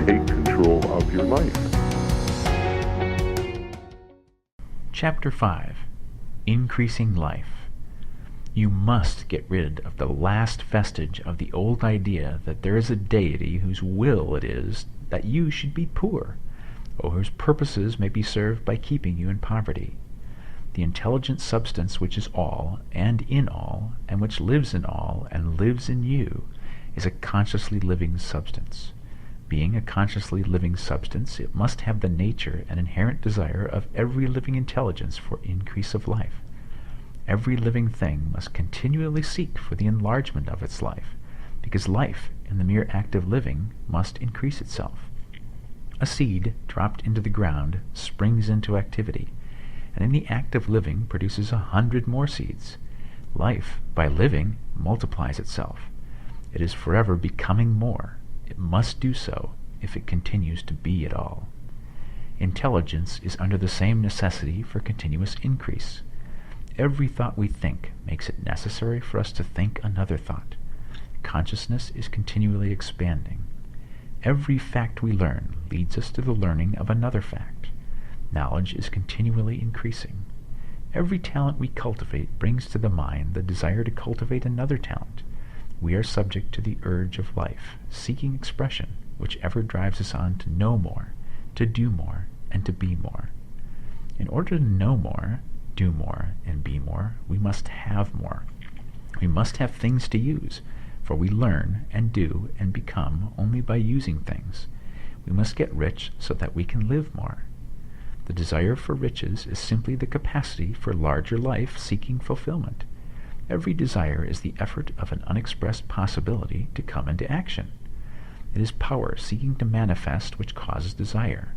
take control of your life. Chapter 5. Increasing Life. You must get rid of the last vestige of the old idea that there is a deity whose will it is that you should be poor, or whose purposes may be served by keeping you in poverty. The intelligent substance which is all, and in all, and which lives in all, and lives in you, is a consciously living substance. Being a consciously living substance, it must have the nature and inherent desire of every living intelligence for increase of life. Every living thing must continually seek for the enlargement of its life, because life, in the mere act of living, must increase itself. A seed, dropped into the ground, springs into activity, and in the act of living produces 100 more seeds. Life, by living, multiplies itself. It is forever becoming more. It must do so if it continues to be at all. Intelligence is under the same necessity for continuous increase. Every thought we think makes it necessary for us to think another thought. Consciousness is continually expanding. Every fact we learn leads us to the learning of another fact. Knowledge is continually increasing. Every talent we cultivate brings to the mind the desire to cultivate another talent. We are subject to the urge of life, seeking expression, which ever drives us on to know more, to do more, and to be more. In order to know more, do more, and be more, we must have more. We must have things to use, for we learn and do and become only by using things. We must get rich so that we can live more. The desire for riches is simply the capacity for larger life seeking fulfillment. Every desire is the effort of an unexpressed possibility to come into action. It is power seeking to manifest which causes desire.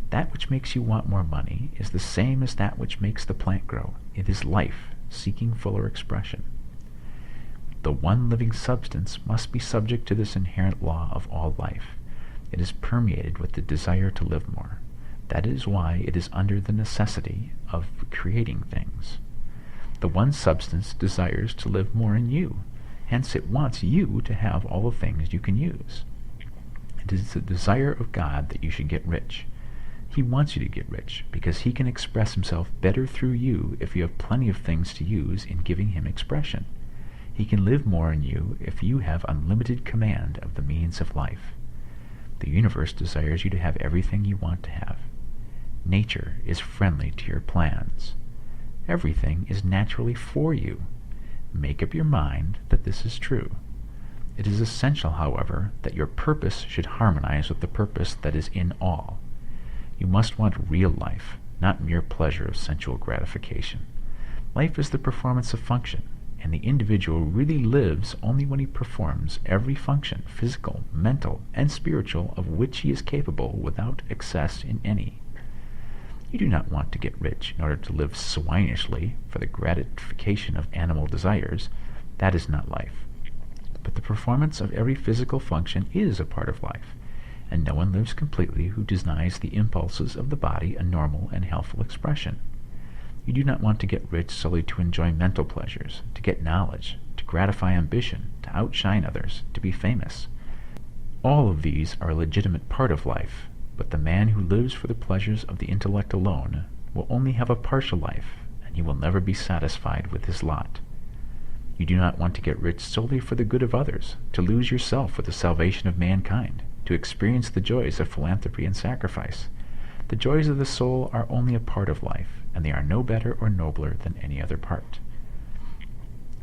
That which makes you want more money is the same as that which makes the plant grow. It is life seeking fuller expression. The one living substance must be subject to this inherent law of all life. It is permeated with the desire to live more. That is why it is under the necessity of creating things. The one substance desires to live more in you. Hence it wants you to have all the things you can use. It is the desire of God that you should get rich. He wants you to get rich because he can express himself better through you if you have plenty of things to use in giving him expression. He can live more in you if you have unlimited command of the means of life. The universe desires you to have everything you want to have. Nature is friendly to your plans. Everything is naturally for you. Make up your mind that this is true. It is essential, however, that your purpose should harmonize with the purpose that is in all. You must want real life, not mere pleasure of sensual gratification. Life is the performance of function, and the individual really lives only when he performs every function, physical, mental, and spiritual, of which he is capable without excess in any. You do not want to get rich in order to live swinishly for the gratification of animal desires. That is not life. But the performance of every physical function is a part of life, and no one lives completely who denies the impulses of the body a normal and healthful expression. You do not want to get rich solely to enjoy mental pleasures, to get knowledge, to gratify ambition, to outshine others, to be famous. All of these are a legitimate part of life, but the man who lives for the pleasures of the intellect alone will only have a partial life, and he will never be satisfied with his lot. You do not want to get rich solely for the good of others, to lose yourself for the salvation of mankind, to experience the joys of philanthropy and sacrifice. The joys of the soul are only a part of life, and they are no better or nobler than any other part.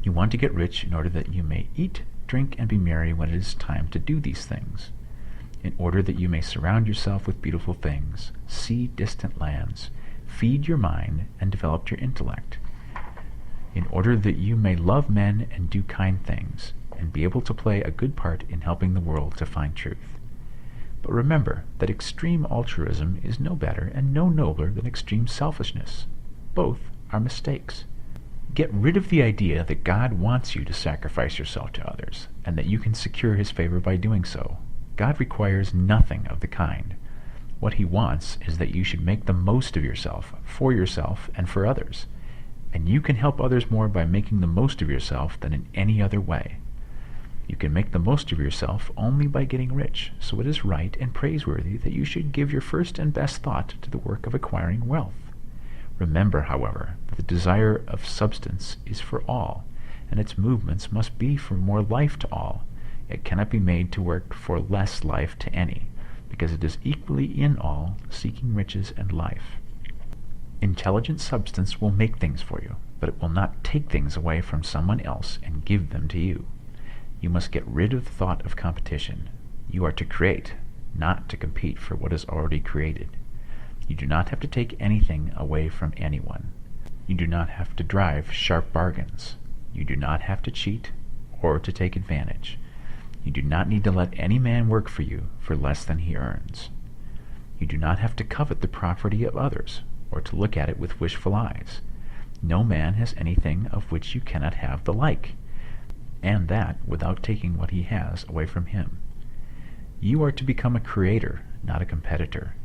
You want to get rich in order that you may eat, drink, and be merry when it is time to do these things, in order that you may surround yourself with beautiful things, see distant lands, feed your mind, and develop your intellect, in order that you may love men and do kind things, and be able to play a good part in helping the world to find truth. But remember that extreme altruism is no better and no nobler than extreme selfishness. Both are mistakes. Get rid of the idea that God wants you to sacrifice yourself to others, and that you can secure his favor by doing so. God requires nothing of the kind. What he wants is that you should make the most of yourself, for yourself, and for others. And you can help others more by making the most of yourself than in any other way. You can make the most of yourself only by getting rich, so it is right and praiseworthy that you should give your first and best thought to the work of acquiring wealth. Remember, however, that the desire of substance is for all, and its movements must be for more life to all. It cannot be made to work for less life to any, because it is equally in all, seeking riches and life. Intelligent substance will make things for you, but it will not take things away from someone else and give them to you. You must get rid of the thought of competition. You are to create, not to compete for what is already created. You do not have to take anything away from anyone. You do not have to drive sharp bargains. You do not have to cheat or to take advantage. You do not need to let any man work for you for less than he earns. You do not have to covet the property of others, or to look at it with wishful eyes. No man has anything of which you cannot have the like, and that without taking what he has away from him. You are to become a creator, not a competitor.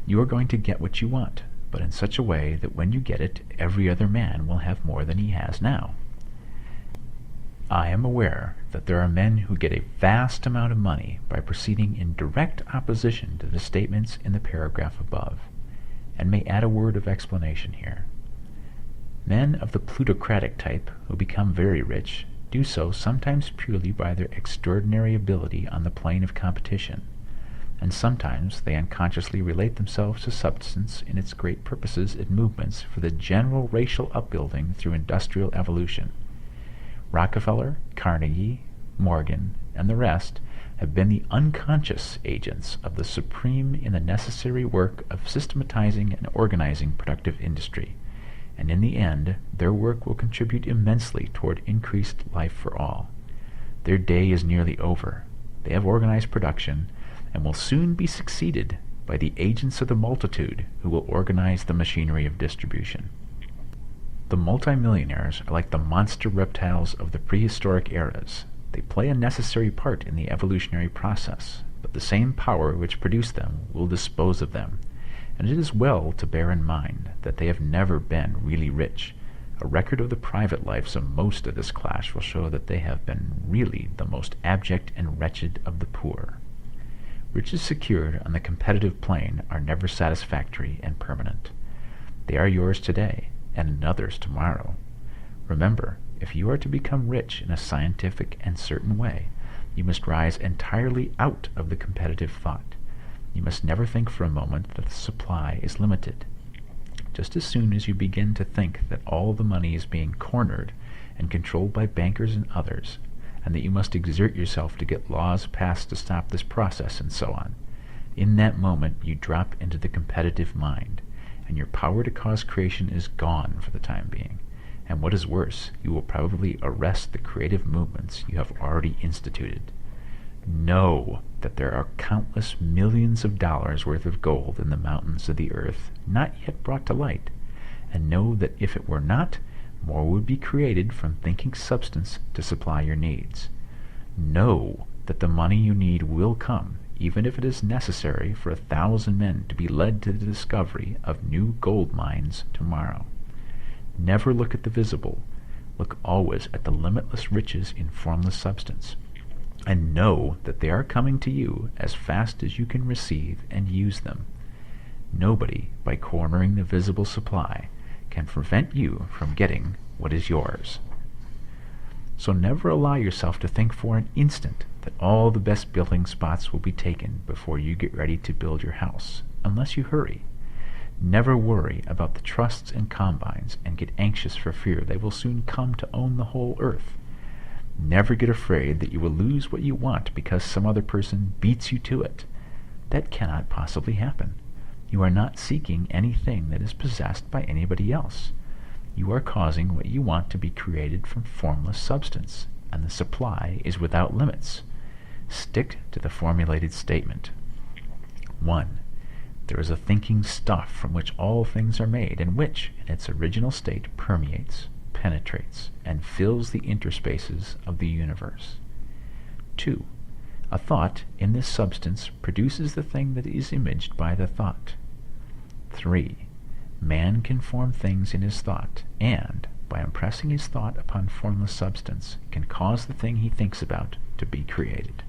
You are going to get what you want, but in such a way that when you get it, every other man will have more than he has now. I am aware that there are men who get a vast amount of money by proceeding in direct opposition to the statements in the paragraph above, and may add a word of explanation here. Men of the plutocratic type who become very rich do so sometimes purely by their extraordinary ability on the plane of competition, and sometimes they unconsciously relate themselves to substance in its great purposes and movements for the general racial upbuilding through industrial evolution. Rockefeller, Carnegie, Morgan, and the rest have been the unconscious agents of the supreme in the necessary work of systematizing and organizing productive industry, and in the end their work will contribute immensely toward increased life for all. Their day is nearly over. They have organized production, and will soon be succeeded by the agents of the multitude who will organize the machinery of distribution. The multimillionaires are like the monster reptiles of the prehistoric eras. They play a necessary part in the evolutionary process, but the same power which produced them will dispose of them, and it is well to bear in mind that they have never been really rich. A record of the private lives of most of this class will show that they have been really the most abject and wretched of the poor. Riches secured on the competitive plane are never satisfactory and permanent. They are yours today, and another's tomorrow. Remember, if you are to become rich in a scientific and certain way, you must rise entirely out of the competitive thought. You must never think for a moment that the supply is limited. Just as soon as you begin to think that all the money is being cornered and controlled by bankers and others, and that you must exert yourself to get laws passed to stop this process and so on, in that moment you drop into the competitive mind, and your power to cause creation is gone for the time being, and what is worse, you will probably arrest the creative movements you have already instituted. Know that there are countless millions of dollars worth of gold in the mountains of the earth not yet brought to light, and know that if it were not, more would be created from thinking substance to supply your needs. Know that the money you need will come, even if it is necessary for 1,000 men to be led to the discovery of new gold mines tomorrow. Never look at the visible. Look always at the limitless riches in formless substance, and know that they are coming to you as fast as you can receive and use them. Nobody, by cornering the visible supply, can prevent you from getting what is yours. So never allow yourself to think for an instant that all the best building spots will be taken before you get ready to build your house, unless you hurry. Never worry about the trusts and combines and get anxious for fear they will soon come to own the whole earth. Never get afraid that you will lose what you want because some other person beats you to it. That cannot possibly happen. You are not seeking anything that is possessed by anybody else. You are causing what you want to be created from formless substance, and the supply is without limits. Stick to the formulated statement. 1. There is a thinking stuff from which all things are made, and which, in its original state, permeates, penetrates, and fills the interspaces of the universe. 2. A thought in this substance produces the thing that is imaged by the thought. 3. Man can form things in his thought, and, by impressing his thought upon formless substance, can cause the thing he thinks about to be created.